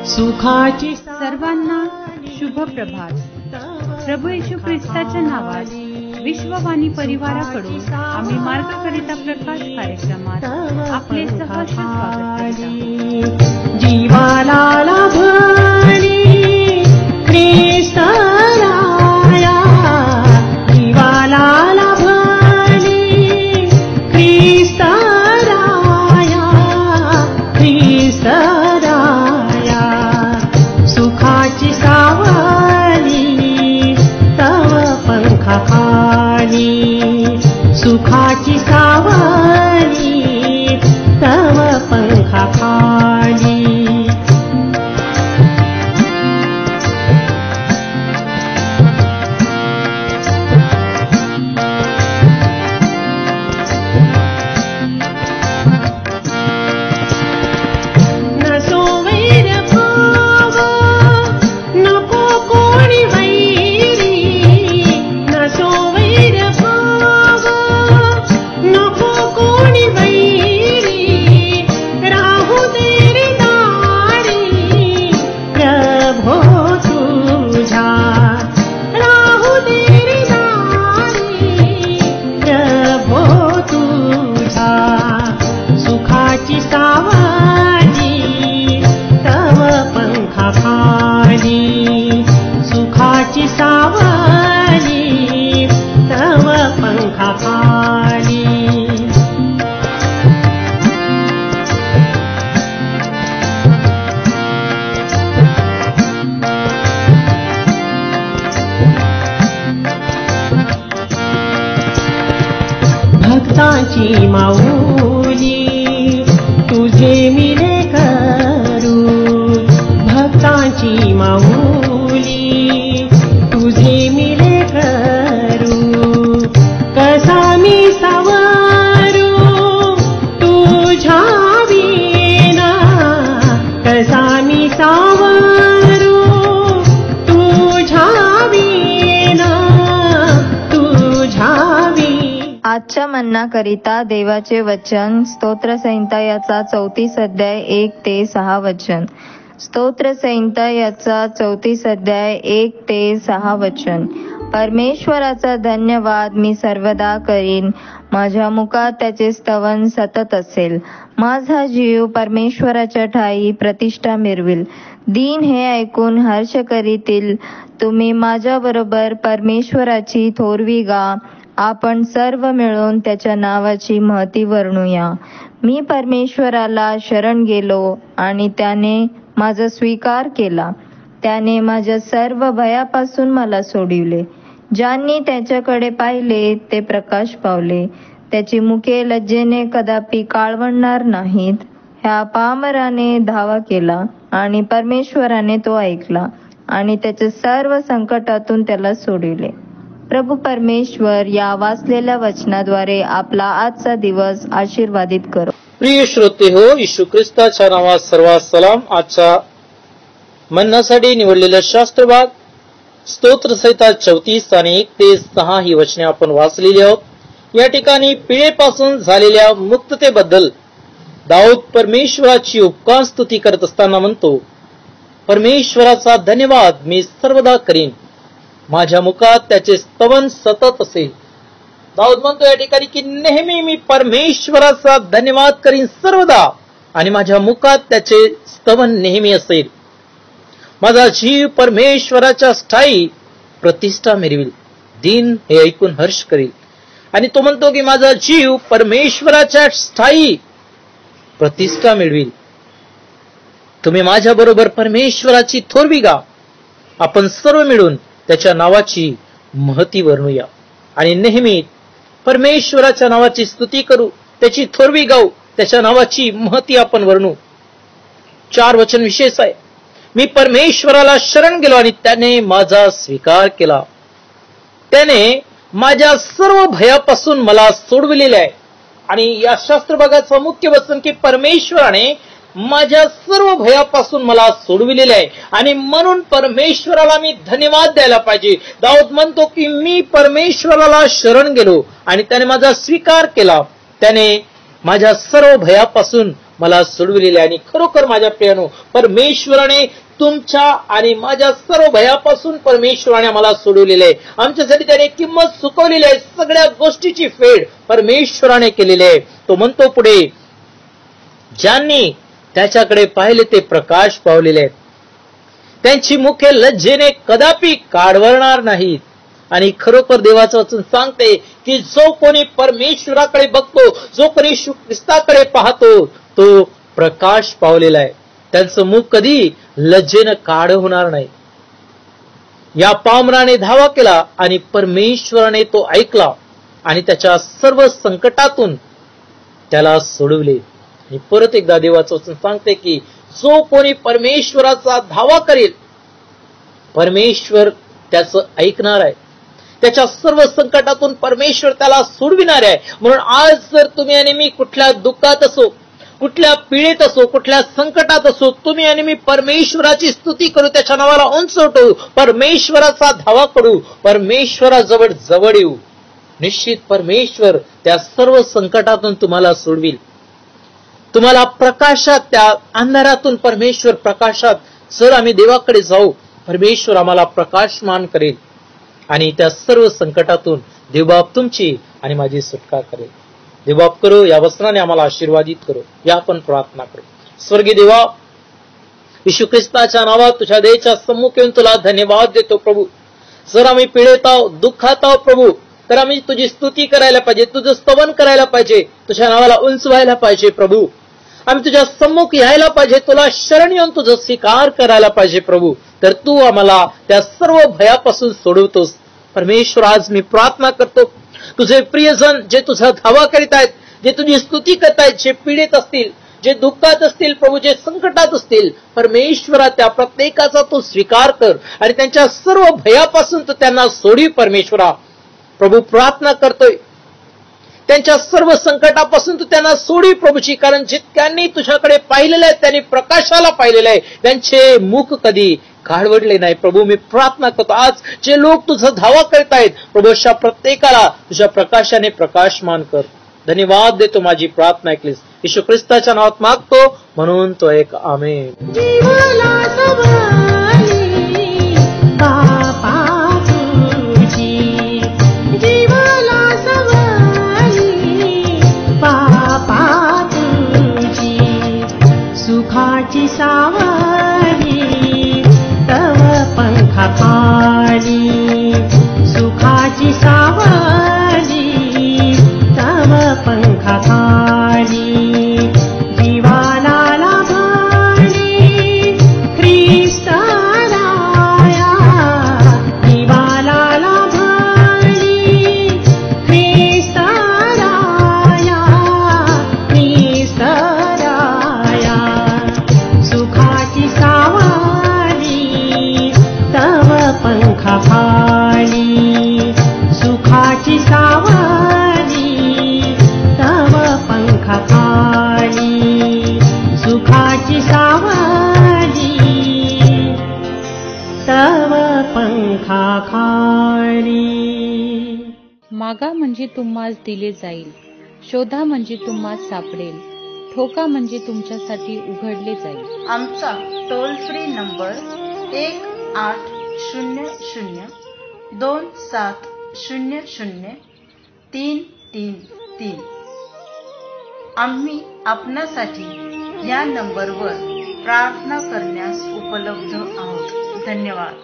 सुखाची सर्वांना शुभ प्रभात. प्रभू येशू ख्रिस्ताच्या नावात विश्ववाणी परिवाराकडून आम्ही मार्गकरिता प्रकाश कार्यक्रमात आपले सहर्ष स्वागत करतो. जीवाला लाभली ख्रिस्त राया, जीवाला लाभली ख्रिस्त राया, ख्रिस्त राया. सुखाची सावली तव पंखाखाली, सुखाची सावली तव पंखाखाली. सुखाची सावली तव पंखाखाली. भक्तांची माऊली तुझे मिले करू, भक्तांची माऊली तुझे मिले करू. कसा मी सावरू तुझ्या विना, कसा मी सावरू तुझ्या विना, तुझ्या विना. आजच्या मन्नाकरिता देवाचे वचन स्तोत्रसंहिता याचा 34 अध्याय 1 ते 6 वचन. स्तोत्रसंहिता याचा 34 अध्याय 1 ते 6 वचन. परमेश्वराचा धन्यवाद मी सर्वदा करीन, माझ्या मुखात त्याचे स्तवन सतत असेल. माझा जीव परमेश्वराच्या ठायी प्रतिष्ठा मिरविल. दीन हे ऐकून हर्ष करीतील. तुम्ही माझ्याबरोबर परमेश्वराची थोरवी गा. आपण सर्व मिळून त्याच्या नावाची महती वर्णूया. मी परमेश्वराला शरण गेलो आणि त्याने माझा स्वीकार केला. त्याने माझ्या सर्व भयापासून मला सोडविले. ज्यांनी त्याच्याकडे पाहिले ते प्रकाश पावले. त्याची मुखे लज्जेने कदापि काळवणार नाहीत. ह्या पामराने धावा केला आणि परमेश्वराने तो ऐकला आणि त्याच्या सर्व संकटातून त्याला सोडविले. प्रभू परमेश्वर या वाचलेल्या वचनाद्वारे आपला आजचा दिवस आशीर्वादित करो. प्रिय श्रोते हो, येशू ख्रिस्ताच्या नावात सर्वात सलाम. आजच्या मन्नासाठी निवडलेला शास्त्रभाग स्तोत्रसंहिता 34 आणि 1 ते 6 ही वचने आपण वाचलेली आहोत. या ठिकाणी पिळेपासून झालेल्या मुक्ततेबद्दल दाऊद परमेश्वराची उपकार स्तुती करत असताना म्हणतो, परमेश्वराचा धन्यवाद मी सर्वदा करीन, माझ्या मुखात त्याचे स्तवन सतत असेल. दाऊद म्हणतो या ठिकाणी की नेहमी मी परमेश्वराचा धन्यवाद करीन सर्वदा आणि माझ्या मुखात त्याचे स्तवन नेहमी असेल. माझा जीव परमेश्वराच्या स्थायी प्रतिष्ठा मिरविल. दीन हे ऐकून हर्ष करील. आणि तो म्हणतो की माझा जीव परमेश्वराच्या स्थायी प्रतिष्ठा मिळविल. तुम्ही माझ्या बरोबर परमेश्वराची थोरवी गा. आपण सर्व मिळून त्याच्या नावाची महती वर्णूया आणि नेहमी परमेश्वराच्या नावाची स्तुती करू, त्याची थोरवी गाऊ, त्याच्या नावाची महती आपण वर्णू. 4 वचन विशेष आहे. मी परमेश्वराला शरण गेलो आणि त्याने माझा स्वीकार केला. त्याने माझ्या सर्व भयापासून मला सोडविलेले आहे. आणि या शास्त्रभागाचं मुख्य वचन की परमेश्वराने माझ्या सर्व भयापासून मला सोडविलेले आहे आणि म्हणून परमेश्वराला मी धन्यवाद द्यायला पाहिजे. दाऊद म्हणतो की मी परमेश्वराला शरण गेलो आणि त्याने माझा स्वीकार केला. त्याने माझ्या सर्व भयापासून मला सोडविलेले आहे. आणि खरोखर माझ्या प्रियानो, परमेश्वराने तुमच्या आणि माझ्या सर्व भयापासून परमेश्वराने मला सोडवलेले आहे. आमच्यासाठी त्याने किंमत चुकवलेली आहे. सगळ्या गोष्टीची फेड परमेश्वराने केलेली आहे. तो म्हणतो पुढे, ज्यांनी त्याच्याकडे पाहिले ते प्रकाश पावलेले आहेत, त्यांची मुखे लज्जेने कदापि काढवणार नाहीत. आणि खरोखर देवाचं वचन सांगते की जो कोणी परमेश्वराकडे बघतो, जो कोणी येशू ख्रिस्ताकडे पाहतो, तो प्रकाश पावलेला आहे. त्यांचं मुख कधी लज्जेनं काढ होणार नाही. या पामराने धावा केला आणि परमेश्वराने तो ऐकला आणि त्याच्या सर्व संकटातून त्याला सोडवले. आणि परत एकदा देवाचं वचन सांगते की जो कोणी परमेश्वराचा धावा करेल, परमेश्वर त्याचं ऐकणार आहे. त्याच्या सर्व संकटातून परमेश्वर त्याला सोडविणार आहे. म्हणून आज जर तुम्ही आणि मी कुठल्या दुःखात असो, कुठल्या पीडेत असो, कुठल्या संकटात असो, तुम्ही आणि मी परमेश्वराची स्तुती करू, त्याच्या नावाला उंच उठवू, परमेश्वराचा धावा करू, परमेश्वराजवळ जवळ येऊ. निश्चित परमेश्वर त्या सर्व संकटातून तुम्हाला सोडविल. तुम्हाला प्रकाशात, त्या अंधारातून परमेश्वर प्रकाशात, जर आम्ही देवाकडे जाऊ, परमेश्वर आम्हाला प्रकाशमान करेल आणि त्या सर्व संकटातून देवबाप तुमची आणि माझी सुटका करेल. देवबाप करो, या वचनाने आम्हाला आशीर्वादित करो. या आपण प्रार्थना करू. स्वर्गीय देवा, येशू ख्रिस्ताच्या नावात तुझ्या देवाच्या सम्मुख येऊन तुला धन्यवाद देतो प्रभू. जर आम्ही पीडित आहोत, दुःखात आहोत प्रभू, तर आम्ही तुझी स्तुती करायला पाहिजे, तुझं स्तवन करायला पाहिजे, तुझ्या नावाला उंच व्हायला पाहिजे प्रभू. आम्ही तुझ्या सम्मुख यायला पाहिजे, तुला शरण येऊन तुझं स्वीकार करायला पाहिजे प्रभू. तर तू आम्हाला त्या सर्व भयापासून सोडवतोस. परमेश्वर, आज मी प्रार्थना करतो, तुझे प्रियजन जे तुझा धावा करीत आहेत, जे तुझी स्तुती करत आहेत, जे पीडित असतील, जे दुःखात असतील प्रभू, जे संकटात असतील, परमेश्वरा त्या प्रत्येकाचा तू स्वीकार कर आणि त्यांच्या सर्व भयापासून तू त्यांना सोडी. परमेश्वरा प्रभू, प्रार्थना करतोय, त्यांच्या सर्व संकटापासून तू त्यांना सोडी प्रभूची. कारण जितक्यांनी तुझ्याकडे पाहिलेलं आहे त्यांनी प्रकाशाला पाहिलेलं आहे, त्यांचे मुख कधी काळवडले नाही. प्रभू, मी प्रार्थना करतो, आज जे लोक तुझा धावा करत आहेत प्रभू, अशा प्रत्येकाला तुझ्या प्रकाशाने प्रकाशमान कर. धन्यवाद देतो, माझी प्रार्थना ऐकलीस येशू ख्रिस्ताच्या नावात मागतो, म्हणून तो एक आमेन. सुखाची सावली तव पंखा खाली, सुखाची सावली तव पंखा खाली, जीवाला लाभली ख्रिस्त राया, जीवाला लाभली ख्रिस्त राया, ख्रिस्त राया. सुखाची सावली तव पंखा खाली, सुखाची सावली तव पंखा खाली, सुखाची सावली तव पंखा खाली. मागा म्हणजे तुम्हास दिले जाईल, शोधा म्हणजे तुम्हास सापडेल, ठोका म्हणजे तुमच्यासाठी उघडले जाईल. आमचा टोल फ्री नंबर 1-800-2700-333. आम्ही आपणासाठी या नंबरवर प्रार्थना करण्यास उपलब्ध आहोत. धन्यवाद.